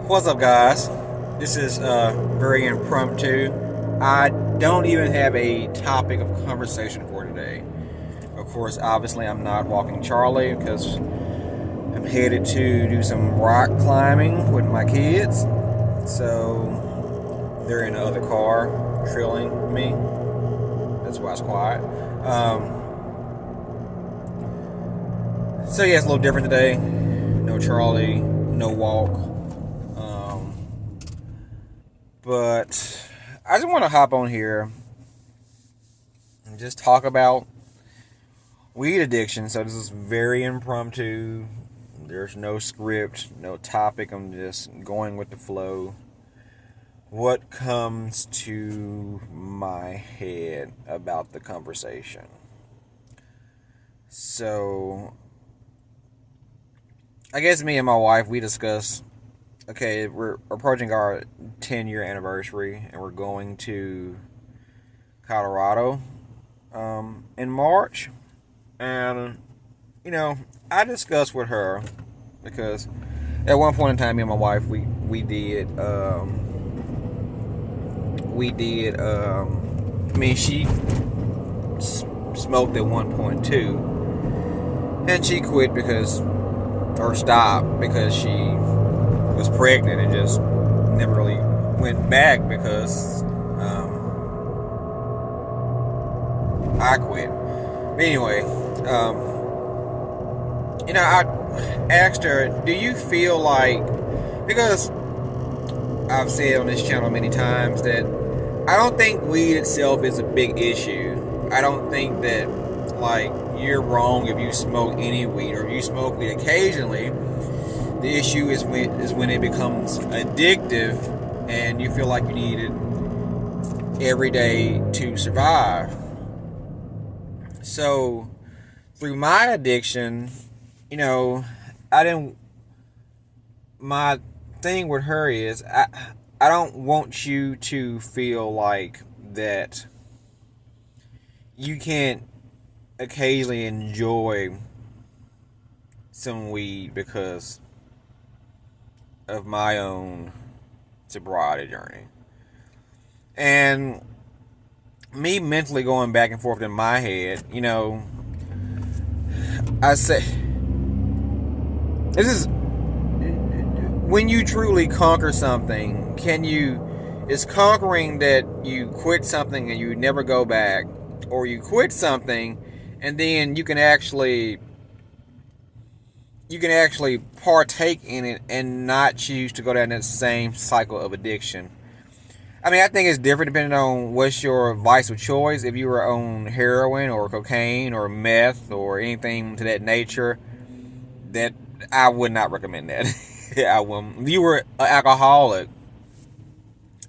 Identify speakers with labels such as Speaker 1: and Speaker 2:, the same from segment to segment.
Speaker 1: What's up, guys? This is very impromptu. I don't even have a topic of conversation for today. Of course, obviously, I'm not walking Charlie because I'm headed to do some rock climbing with my kids. So they're in the other car, trailing me. That's why it's quiet. So yeah, it's a little different today. No Charlie, no walk. But I just want to hop on here and just talk about weed addiction. So this is very impromptu. There's no script, no topic. I'm just going with the flow. What comes to my head about the conversation? So I guess me and my wife, we discussed, okay, we're approaching our 10-year anniversary, and we're going to Colorado in March. And, I discussed with her, because at one point in time, me and my wife, we did, she smoked at one point too, and she quit or stopped because she was pregnant and just never really went back because I quit. But anyway, I asked her, do you feel like, because I've said on this channel many times that I don't think weed itself is a big issue. I don't think that, like, you're wrong if you smoke any weed, or if you smoke weed occasionally. The issue is when it becomes addictive and you feel like you need it every day to survive. So through my addiction, my thing with her is I don't want you to feel like that you can't occasionally enjoy some weed because of my own sobriety journey. And me mentally going back and forth in my head, I say, this is when you truly conquer something. Is conquering that you quit something and you never go back, or you quit something and then you can actually partake in it and not choose to go down that same cycle of addiction. I mean, I think it's different depending on what's your vice of choice. If you were on heroin or cocaine or meth or anything to that nature, that I would not recommend that. I wouldn't. If you were an alcoholic,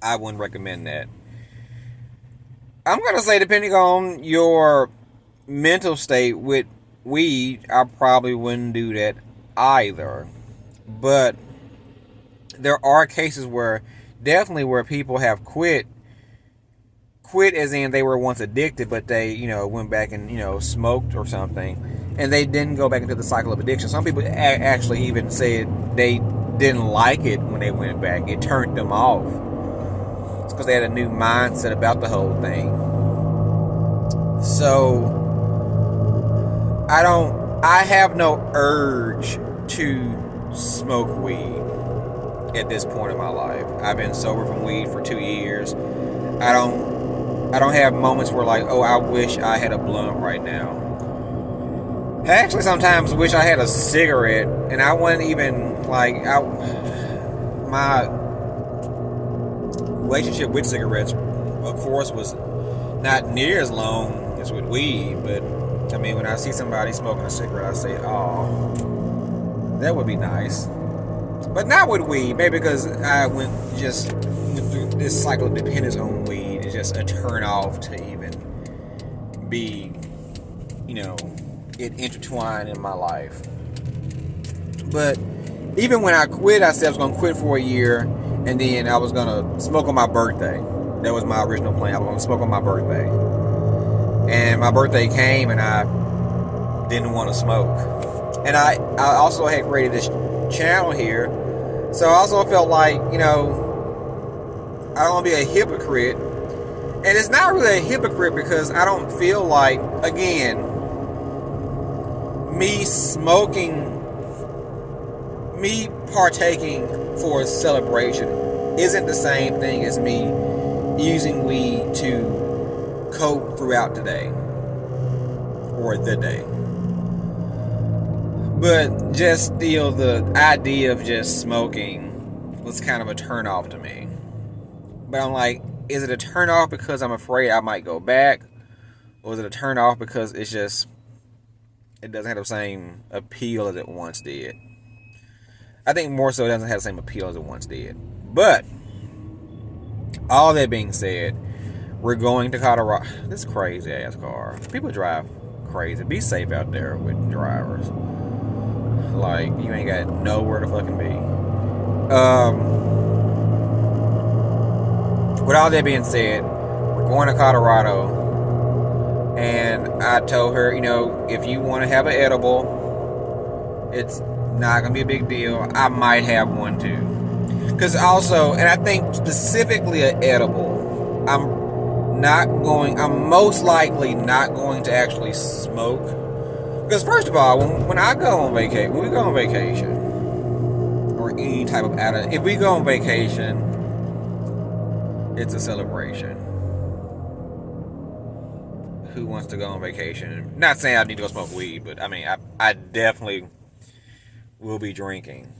Speaker 1: I wouldn't recommend that. I'm going to say, depending on your mental state with weed, I probably wouldn't do that either. But there are cases where people have quit as in they were once addicted, but they went back and smoked or something, and they didn't go back into the cycle of addiction. Some people actually even said they didn't like it when they went back. It turned them off. It's because they had a new mindset about the whole thing. So I have no urge to smoke weed at this point in my life. I've been sober from weed for 2 years. I don't have moments where, like, oh, I wish I had a blunt right now. I actually sometimes wish I had a cigarette, and I wouldn't even, my relationship with cigarettes, of course, was not near as long as with weed, but I mean, when I see somebody smoking a cigarette, I say, oh, that would be nice. But not with weed, maybe because I went through this cycle of dependence on weed. It's just a turn off to even be, it intertwined in my life. But even when I quit, I said I was going to quit for a year, and then I was going to smoke on my birthday. That was my original plan. I was going to smoke on my birthday. And my birthday came, and I didn't want to smoke. And I also had created this channel here So I also felt like, I don't want to be a hypocrite. And it's not really a hypocrite because I don't feel like, again, me smoking, me partaking for a celebration isn't the same thing as me using weed to cope throughout the day or the day. But just still, the idea of just smoking was kind of a turn off to me. But I'm like, is it a turn off because I'm afraid I might go back? Or is it a turn off because it doesn't have the same appeal as it once did? I think more so it doesn't have the same appeal as it once did. But, all that being said, we're going to Colorado. This crazy ass car. People drive crazy. Be safe out there with drivers. Like, you ain't got nowhere to fucking be. With all that being said, we're going to Colorado, and I told her, if you want to have an edible, it's not gonna be a big deal. I might have one too, because also, and I think specifically an edible, I'm most likely not going to actually smoke, because first of all, when we go on vacation, or any type of if we go on vacation, it's a celebration. Who wants to go on vacation? Not saying I need to go smoke weed, but I definitely will be drinking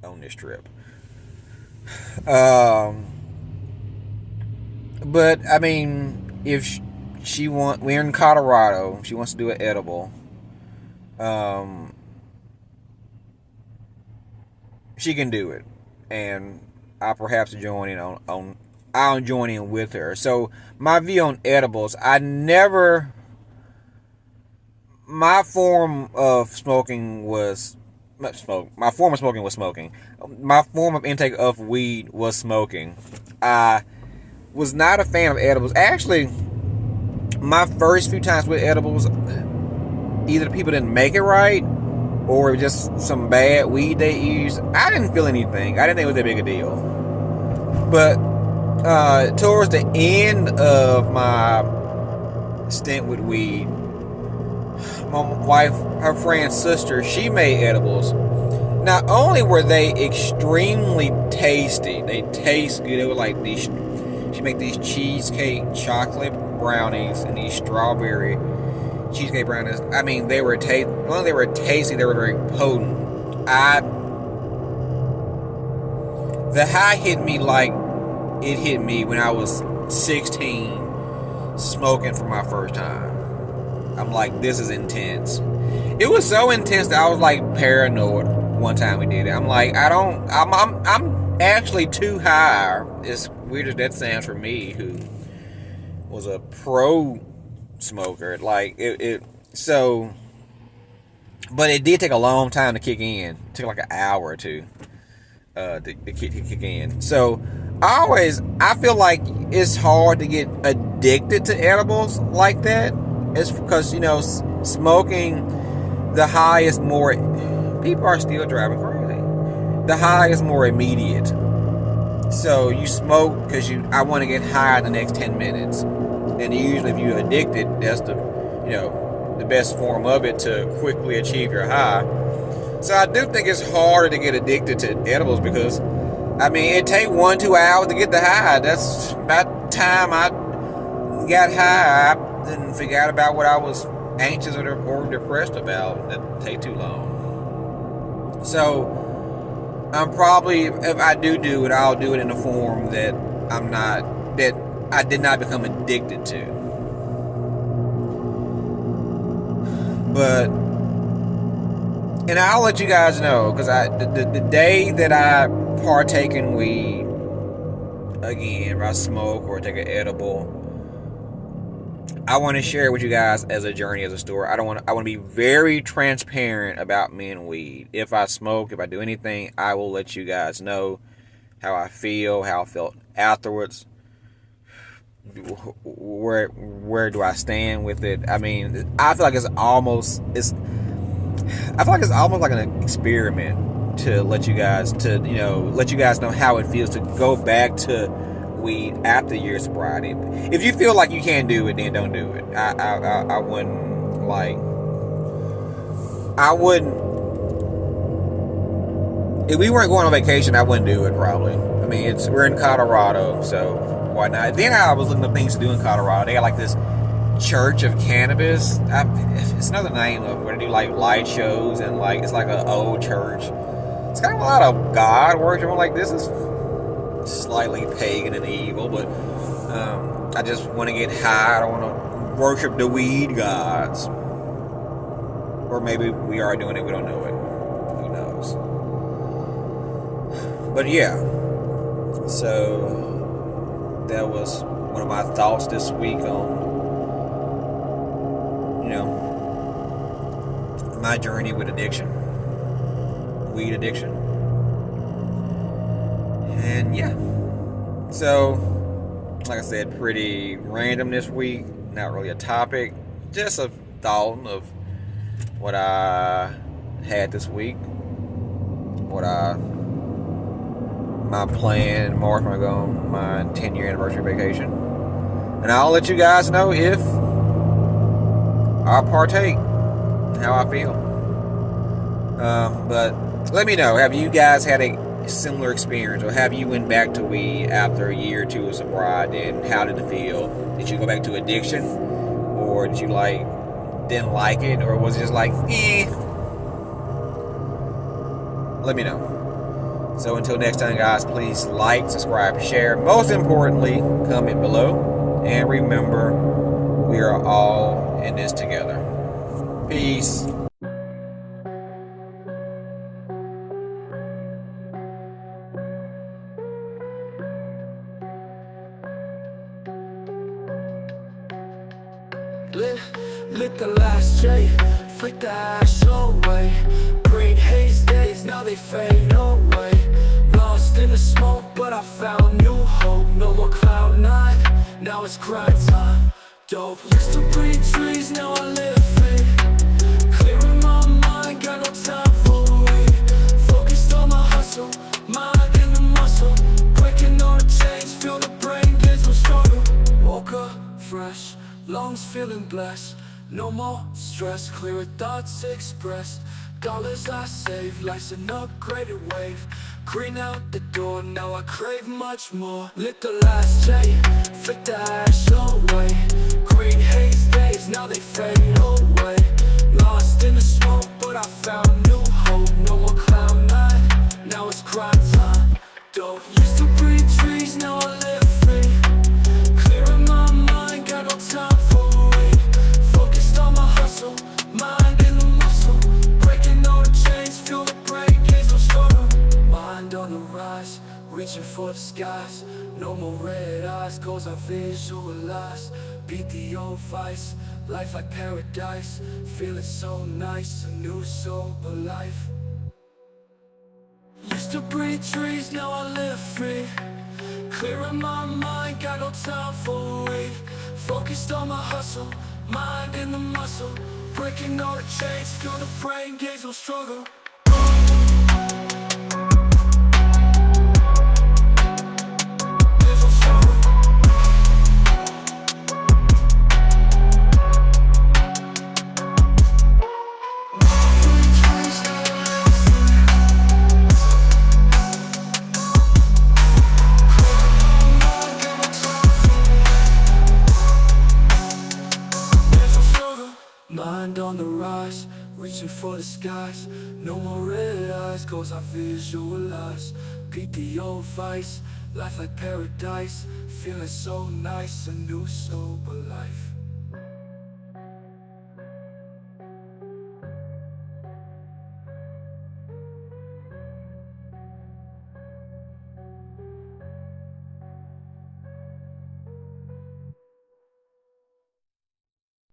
Speaker 1: on this trip. But if we're in Colorado, she wants to do an edible. She can do it, and I'll perhaps join in I'll join in with her. So my view on edibles, my form of smoking was smoking. My form of intake of weed was smoking. I was not a fan of edibles. Actually, my first few times with edibles, either the people didn't make it right, or just some bad weed they used. I didn't feel anything. I didn't think it was that big a deal. But towards the end of my stint with weed, my wife, her friend's sister, she made edibles. Not only were they extremely tasty, they taste good. They were like these. She made these cheesecake chocolate brownies and these strawberry cheesecake brownies. They were tasty. They were tasty. They were very potent. The high hit me like it hit me when I was 16, smoking for my first time. I'm like, this is intense. It was so intense that I was like paranoid one time we did it. I'm like, I'm actually too high. As weird as that sounds for me, who was a pro smoker. Like but it did take a long time to kick in. It took like an hour or two to kick in. So I feel like it's hard to get addicted to edibles like that. It's because, smoking, the high is more, people are still driving crazy. The high is more immediate. So you smoke because I want to get high in the next 10 minutes. And usually if you're addicted, that's the best form of it to quickly achieve your high. So I do think it's harder to get addicted to edibles because, it takes 1-2 hours to get the high. That's about the time I got high. I didn't forget about what I was anxious or depressed about. That didn't take too long. So I'm probably, if I do it, I'll do it in a form that I did not become addicted to. But, and I'll let you guys know, because the day that I partake in weed, again, if I smoke or take an edible, I want to share it with you guys as a journey, as a story. I want to be very transparent about me and weed. If I smoke, if I do anything, I will let you guys know how I feel, how I felt afterwards. Where do I stand with it? I feel like it's almost like an experiment. to let you guys know how it feels to go back to weed after your sobriety. If you feel like you can't do it, then don't do it. I wouldn't. If we weren't going on vacation, I wouldn't do it probably. I mean, we're in Colorado, so why not? Then I was looking up things to do in Colorado. They got like this Church of Cannabis. It's another name of where they do like light shows and like it's like an old church. It's kind of a lot of God worship. I'm like, this is slightly pagan and evil, but I just want to get high. I don't want to worship the weed gods. Or maybe we are doing it, we don't know it. Who knows? But yeah, so that was one of my thoughts this week on, my journey with addiction, weed addiction. And yeah, so like I said, pretty random this week, not really a topic, just a thought of what I had this week, my plan in March when I go on my 10-year anniversary vacation. And I'll let you guys know if I partake, how I feel. But let me know, have you guys had a similar experience, or have you went back to weed after a year or two of sobriety, and how did it feel? Did you go back to addiction, or did you didn't like it, or was it just like, Let me know. So until next time, guys, please like, subscribe, share. Most importantly, comment below. And remember, we are all in this together. Peace.
Speaker 2: Lit the last J, flick the ash away. Green haze days, now they fade away. Lost in the smoke, but I found new hope. No more cloud nine, now it's grind time. Dope, used to breathe trees, now I live free. Clearing my mind, got no time for weed. Focused on my hustle, mind in the muscle. Breaking all the chains, feel the brain, there's no struggle. Woke up fresh, lungs feeling blessed. No more stress, clearer thoughts expressed. Dollars I save, life's an upgraded wave. Green out the door, now I crave much more. Lit the last J, flick the ash away. Green haze days, now they fade away. Lost in the smoke, but I found new hope. No more cloud nine, now it's grind time. Dope, used to breathe trees, now I live free. Clearing my mind, got no time for weed. Focused on my hustle, mind in the muscle. Breaking all the chains, feel the brain, gains no struggle. Mind on the rise, reaching for the skies. No more red eyes, goals I visualize. Beat the old vice, life like paradise. Feeling so nice, a new sober life. Used to breathe trees, now I live free. Clearing my mind, got no time for weed. Focused on my hustle, mind in the muscle. Breaking all the chains, feel the brain, gains no struggle. There's no struggle. Mind on the rise, reaching for the skies. No more red eyes, goals I visualize. Beat the old vice, life like paradise. Feeling so nice, a new sober life.